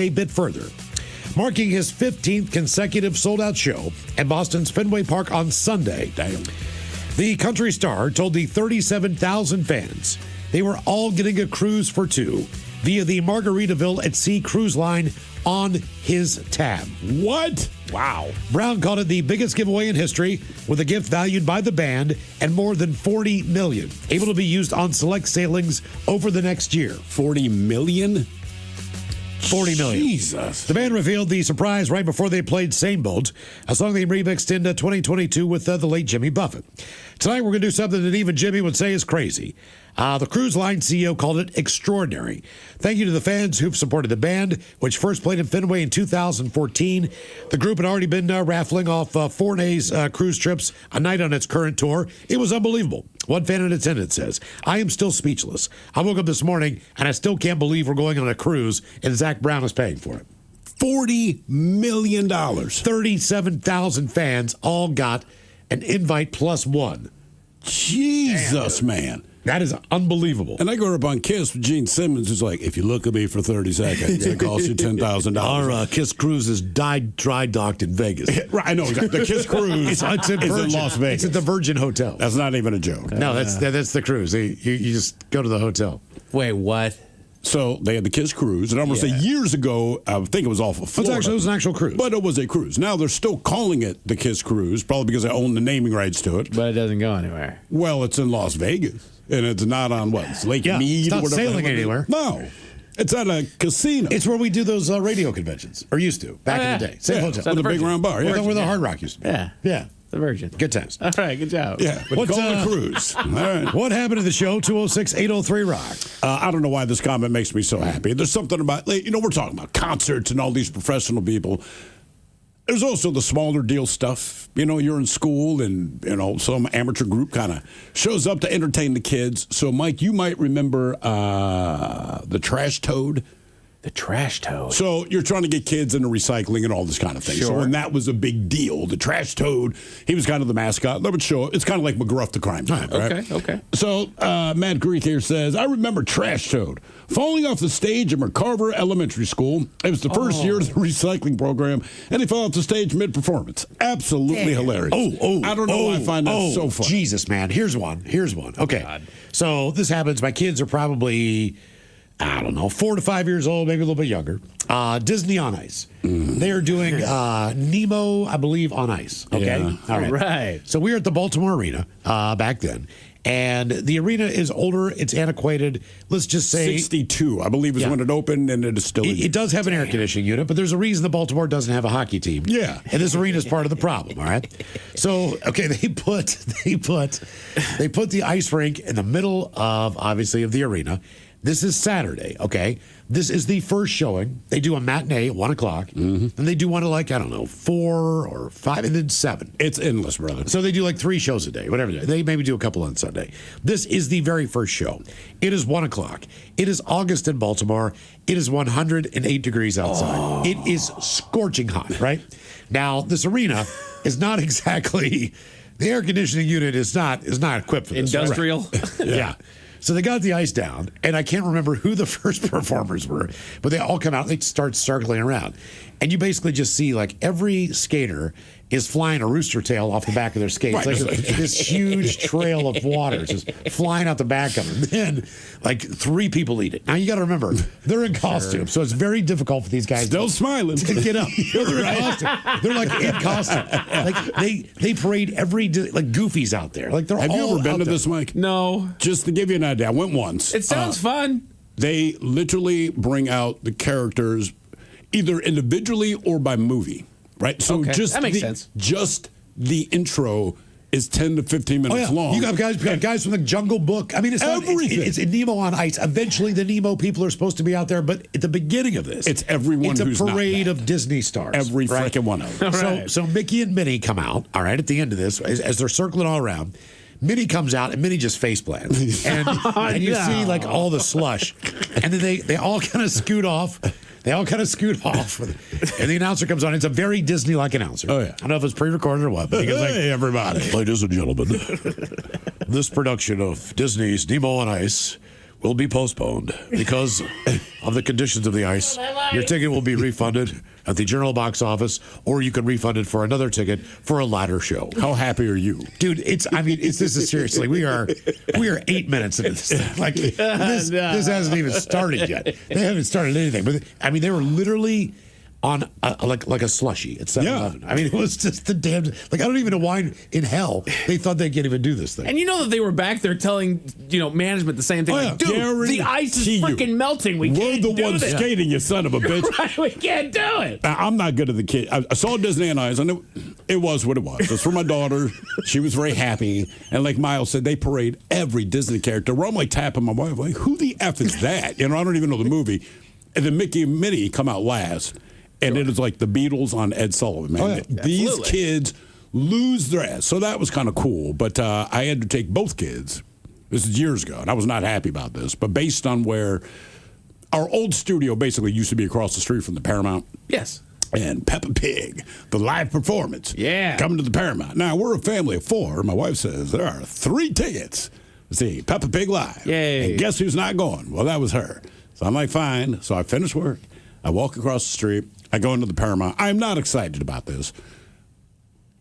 a bit further, marking his 15th consecutive sold-out show at Boston's Fenway Park on Sunday. Damn. The country star told the 37,000 fans they were all getting a cruise for two via the Margaritaville at Sea cruise line on his tab. What? Wow. Brown called it the biggest giveaway in history, with a gift valued by the band and more than $40 million, able to be used on select sailings over the next year. $40 million? $40 million. Jesus. The band revealed the surprise right before they played Same Boat, a song they remixed in 2022 with the late Jimmy Buffett. Tonight, we're going to do something that even Jimmy would say is crazy. The cruise line CEO called it extraordinary. Thank you to the fans who've supported the band, which first played in Fenway in 2014. The group had already been raffling off 4 days cruise trips a night on its current tour. It was unbelievable. One fan in attendance says, "I am still speechless. I woke up this morning and I still can't believe we're going on a cruise and Zach Brown is paying for it." $40 million. 37,000 fans all got an invite plus one. Jesus, man. That is unbelievable. And I grew up on KISS with Gene Simmons, who's like, if you look at me for 30 seconds, it costs you $10,000. Our KISS cruise is dry docked in Vegas. Right, I know. The KISS cruise it's in Las Vegas. It's at the Virgin Hotel. That's not even a joke. No, that's the cruise. You just go to the hotel. Wait, what? So they had the KISS cruise, and I'm going to say years ago, I think it was off of Florida. It was an actual cruise. But it was a cruise. Now they're still calling it the KISS cruise, probably because they own the naming rights to it. But it doesn't go anywhere. Well, it's in Las Vegas, and it's not on what? It's Lake Mead it's not or whatever. Sailing anywhere. No. It's at a casino. It's where we do those radio conventions, or used to, back in the day. Same hotel. With a big round bar. Where the Hard Rock used to be. Yeah. The Virgin. Good times. All right, good job. Yeah, but call it a cruise. All right. What happened to the show? 206-803-ROCK. I don't know why this comment makes me so happy. There's something about, we're talking about concerts and all these professional people. There's also the smaller deal stuff. You're in school and, some amateur group kind of shows up to entertain the kids. So, Mike, you might remember the Trash Toad. The Trash Toad. So you're trying to get kids into recycling and all this kind of thing. Sure. So when that was a big deal, the Trash Toad, he was kind of the mascot. They would show up. It's kind of like McGruff the Crime Time, right? Okay. So Matt Greek here says, I remember Trash Toad falling off the stage at McCarver Elementary School. It was the first year of the recycling program, and he fell off the stage mid-performance. Absolutely hilarious. I don't know why I find that so funny. Jesus, man. Here's one. Okay. God. So this happens. My kids are probably, 4 to 5 years old, maybe a little bit younger. Disney on Ice. They are doing Nemo, I believe, on ice. Okay? Yeah. All right. So we were at the Baltimore Arena back then. And the arena is older. It's antiquated. Let's just say 62, I believe, is when it opened, and it is still. It does have an air conditioning unit, but there's a reason the Baltimore doesn't have a hockey team. Yeah, and this arena is part of the problem. All right. So they put the ice rink in the middle of the arena. This is Saturday, okay? This is the first showing. They do a matinee at 1 o'clock. Then they do one at 4 or 5, and then 7. It's endless, brother. So they do 3 shows a day, whatever. They maybe do a couple on Sunday. This is the very first show. It is 1 o'clock. It is August in Baltimore. It is 108 degrees outside. It is scorching hot, right? Now, this arena is not exactly, the air conditioning unit is not equipped for this. Industrial? Right? Yeah. So they got the ice down, and I can't remember who the first performers were, but they all come out and they start circling around. And you basically just see every skater is flying a rooster tail off the back of their skates. Right. This huge trail of water just flying out the back of them. Then 3 people eat it. Now you got to remember, they're in costume, so it's very difficult for these guys still smiling to get up. They're in costume. They're in costume. They parade every Goofy's out there. They're Have all you ever been to there. this, Mike? No. Just to give you an idea, I went once. It sounds fun. They literally bring out the characters either individually or by movie, right? So that makes sense. Just the intro is 10 to 15 minutes long. You got guys from the Jungle Book. I mean, it's everything. It's Nemo on Ice. Eventually, the Nemo people are supposed to be out there, but at the beginning of this, it's everyone. It's who's a not parade that. of Disney stars. Every freaking one of them. So Mickey and Minnie come out. All right, at the end of this, as they're circling all around. Minnie comes out and Minnie just face plants, and you see all the slush, and then they all kind of scoot off. And the announcer comes on. It's a very Disney-like announcer. Oh, yeah. I don't know if it's pre-recorded or what, but he goes hey, everybody. Ladies and gentlemen, this production of Disney's Nemo on Ice will be postponed because of the conditions of the ice. Your ticket will be refunded at the general box office, or you can refund it for another ticket for a latter show. How happy are you? Dude, this is seriously, we are 8 minutes into this. Like, this hasn't even started yet. They haven't started anything. But, I mean, they were literally on like a slushie at 7-Eleven. I mean, it was just the damn, like, I don't even know why in hell they thought they can't even do this thing. And you know that they were back there telling, management the same thing. Like, dude, the ice is freaking melting. We're the ones skating, you son of a bitch. Right, we can't do it. I'm not good at the kid. I saw Disney on Ice, and it was what it was. It was for my daughter. She was very happy. And like Miles said, they parade every Disney character. Where I'm like tapping my wife, like, who the F is that? I don't even know the movie. And then Mickey and Minnie come out last. And it is like the Beatles on Ed Sullivan, man. These kids lose their ass. So that was kind of cool. But I had to take both kids. This is years ago, and I was not happy about this. But based on where our old studio basically used to be across the street from the Paramount. Yes. And Peppa Pig, the live performance. Yeah. Coming to the Paramount. Now, we're a family of 4. My wife says there are 3 tickets to see Peppa Pig live. Yay. And guess who's not going? Well, that was her. So I'm like, fine. So I finish work. I walk across the street. I go into the Paramount. I'm not excited about this.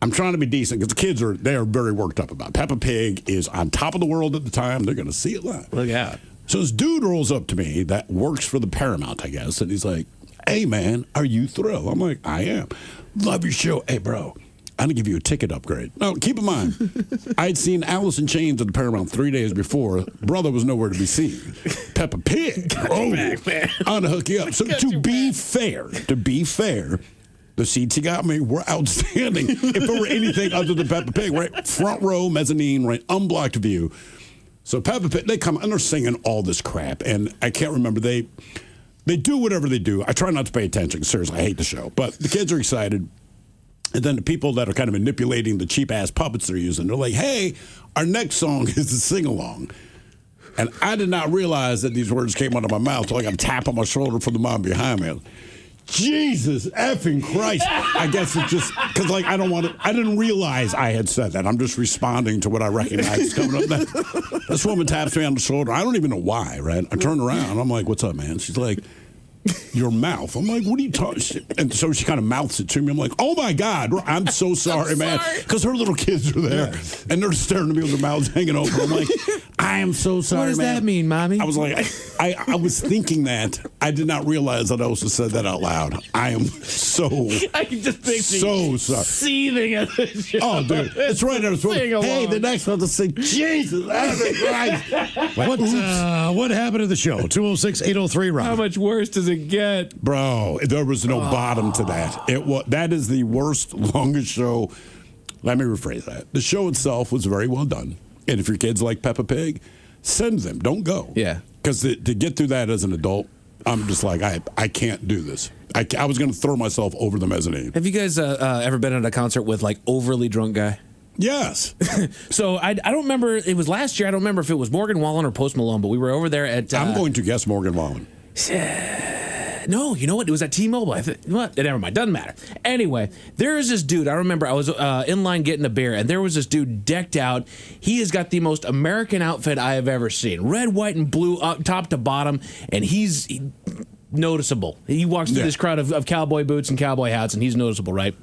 I'm trying to be decent because the kids are very worked up about it. Peppa Pig is on top of the world at the time. They're going to see it live. Look out. So this dude rolls up to me that works for the Paramount, I guess, and he's like, hey, man, are you thrilled? I'm like, I am. Love your show. Hey, bro, I'm going to give you a ticket upgrade. Now, keep in mind, I'd seen Alice in Chains at the Paramount 3 days before. Brother was nowhere to be seen. Peppa Pig. I'm going to hook you up. So to be fair, the seats he got me were outstanding. If it were anything other than Peppa Pig, right? Front row, mezzanine, right? Unblocked view. So Peppa Pig, they come and they're singing all this crap. And I can't remember. They do whatever they do. I try not to pay attention. Seriously, I hate the show. But the kids are excited. And then the people that are kind of manipulating the cheap-ass puppets they're using, they're like, hey, our next song is a sing-along. And I did not realize that these words came out of my mouth. So like I'm tapping my shoulder from the mom behind me. Jesus effing Christ. I guess it's just because, like, I didn't realize I had said that. I'm just responding to what I recognize coming up. This woman taps me on the shoulder. I don't even know why, right? I turn around. I'm like, what's up, man? She's like, your mouth. I'm like, what are you talking? And so she kind of mouths it to me. I'm like, oh my God, I'm so sorry, man. Because her little kids are there and they're staring at me with their mouths hanging open. I'm like, I am so sorry, man. What does that mean, Mommy? I was like, I was thinking that. I did not realize that I also said that out loud. I am so, I can just picture so sorry. Seething at the show. Oh, dude. It's right there. Hey, the next one to sing, Jesus, Christ. What happened to the show? 206-803-ROCK. How much worse does it get? Bro, there was no bottom to that. That is the worst, longest show. Let me rephrase that. The show itself was very well done. And if your kids like Peppa Pig, send them. Don't go. Yeah. Because to get through that as an adult, I'm just like, I can't do this. I was going to throw myself over the mezzanine. Have you guys ever been at a concert with, like, overly drunk guy? Yes. So I don't remember. It was last year. I don't remember if it was Morgan Wallen or Post Malone, but we were over there at... I'm going to guess Morgan Wallen. No, you know what? It was at T-Mobile. What? Never mind. Doesn't matter. Anyway, there is this dude. I remember I was in line getting a beer, and there was this dude decked out. He has got the most American outfit I have ever seen. Red, white, and blue, up top to bottom, and he's noticeable. He walks through this crowd of cowboy boots and cowboy hats, and he's noticeable, right?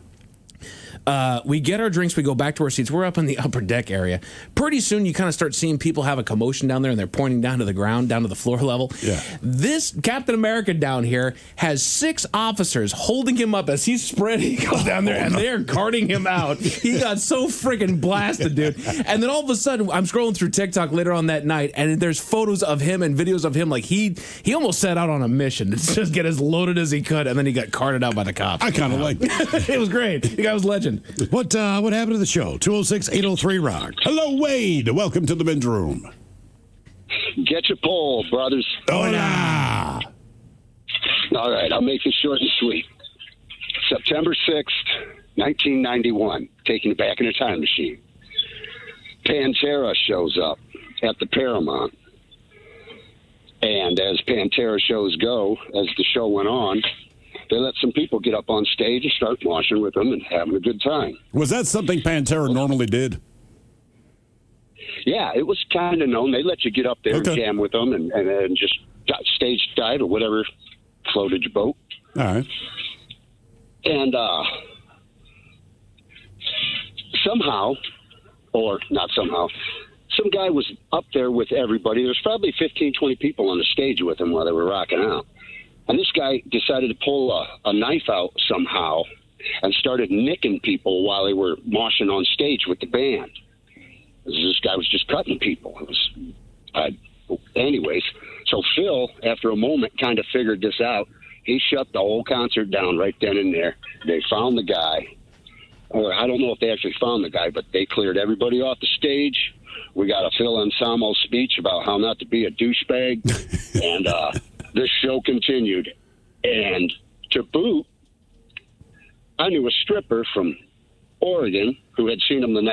We get our drinks. We go back to our seats. We're up in the upper deck area. Pretty soon, you kind of start seeing people have a commotion down there, and they're pointing down to the ground, down to the floor level. Yeah. This Captain America down here has 6 officers holding him up as he's spreading down there, and they're carting him out. He got so freaking blasted, dude. And then all of a sudden, I'm scrolling through TikTok later on that night, and there's photos of him and videos of him. Like, he almost set out on a mission to just get as loaded as he could, and then he got carted out by the cops. I kind of like it. It was great. The guy was legend. What happened to the show? 206-803-ROCK. Hello, Wade. Welcome to the men's room. Get your poll, brothers. Hola. All right, I'll make this short and sweet. September 6th, 1991, taking it back in a time machine. Pantera shows up at the Paramount. And as Pantera shows go, as the show went on, they let some people get up on stage and start moshing with them and having a good time. Was that something Pantera normally did? Yeah, it was kind of known. They let you get up there and jam with them and just stage dive or whatever floated your boat. All right. And somehow, or not somehow, some guy was up there with everybody. There's probably 15, 20 people on the stage with him while they were rocking out. And this guy decided to pull a knife out somehow and started nicking people while they were moshing on stage with the band. This guy was just cutting people. It was, anyways, so Phil, after a moment, kind of figured this out. He shut the whole concert down right then and there. They found the guy. Or I don't know if they actually found the guy, but they cleared everybody off the stage. We got a Phil Anselmo speech about how not to be a douchebag. And this show continued. And to boot, I knew a stripper from Oregon who had seen him the night